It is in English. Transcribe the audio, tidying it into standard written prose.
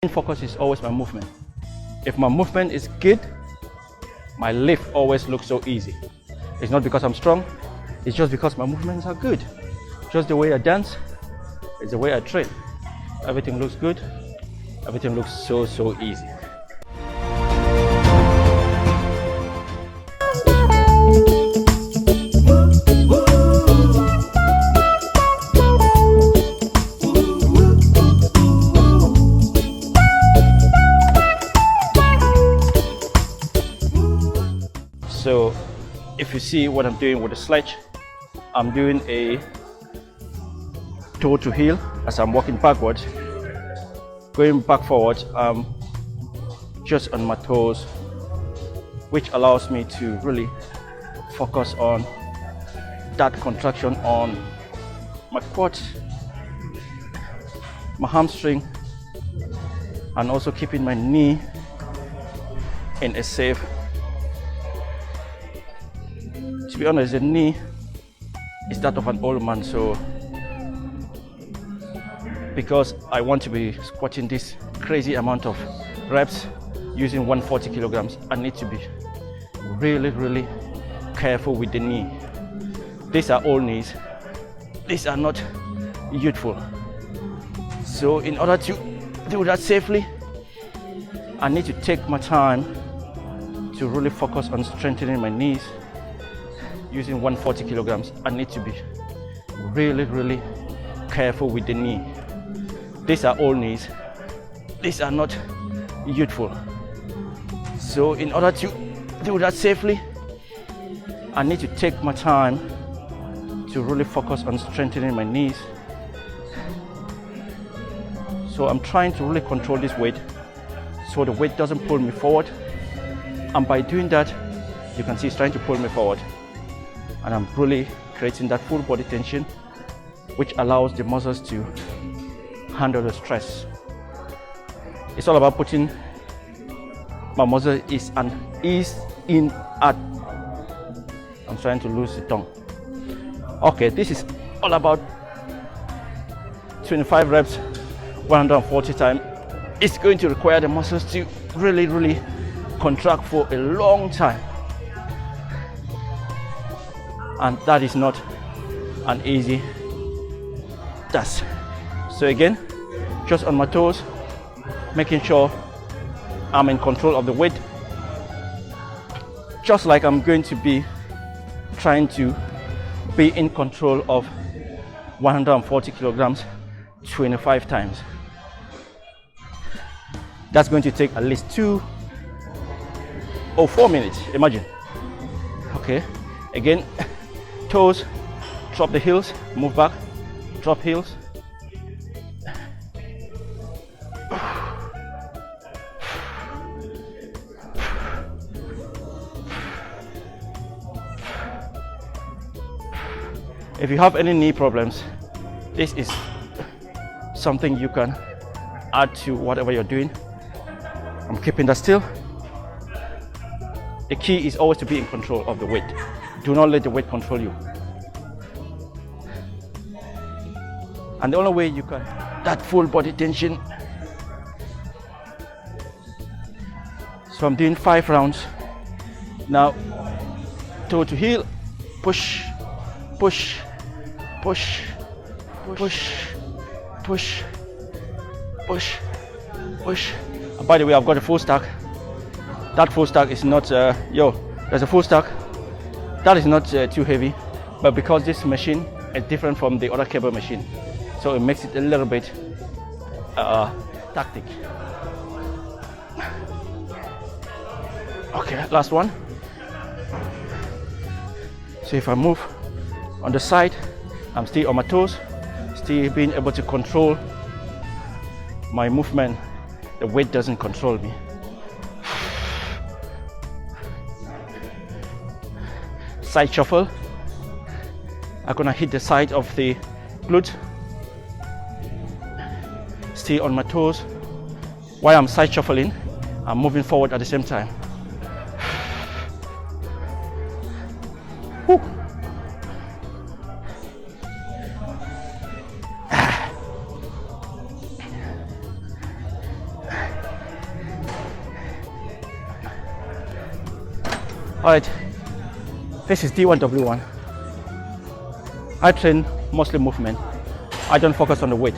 Main focus is always my movement. If my movement is good, my lift always looks so easy. It's not because I'm strong, it's just because my movements are good. Just the way I dance, it's the way I train. Everything looks good, everything looks so easy. So if you see what I'm doing with the sledge, I'm doing a toe to heel as I'm walking backwards. Going back forward, I'm just on my toes, which allows me to really focus on that contraction on my quads, my hamstring, and also keeping my knee in a safe. To be honest, the knee is that of an old man, so because I want to be squatting this crazy amount of reps using 140 kilograms, I need to be really careful with the knee. These are old knees, these are not youthful. So in order to do that safely, I need to take my time to really focus on strengthening my knees. Using 140 kilograms, I need to be really careful with the knee. These are old knees, these are not youthful. So in order to do that safely, I need to take my time to really focus on strengthening my knees. So I'm trying to really control this weight so the weight doesn't pull me forward, and by doing that, you can see it's trying to pull me forward. And I'm really creating that full body tension, which allows the muscles to handle the stress. It's all about putting my muscle is in at. I'm trying to lose the tongue. Okay, this is all about 25 reps, 140 times. It's going to require the muscles to really contract for a long time. And that is not an easy task. So again, just on my toes, making sure I'm in control of the weight, just like I'm going to be trying to be in control of 140 kilograms 25 times. That's going to take at least 2 or 4 minutes, imagine. Okay, again, toes, drop the heels, move back, drop heels. If you have any knee problems, this is something you can add to whatever you're doing. I'm keeping that still. The key is always to be in control of the weight. Do not let the weight control you. And the only way you can that full body tension. So I'm doing 5 rounds. Now, toe to heel, push, push, push, push, push, push, push. And by the way, I've got a full stack. That full stack is not, there's a full stack. That is not too heavy, but because this machine is different from the other cable machine, so it makes it a little bit tactic. Okay, last one. So if I move on the side, I'm still on my toes, still being able to control my movement. The weight doesn't control me. Side shuffle. I'm gonna hit the side of the glute. Stay on my toes. While I'm side shuffling, I'm moving forward at the same time. Woo. All right, this is D1W1. I train mostly movement. I don't focus on the weight.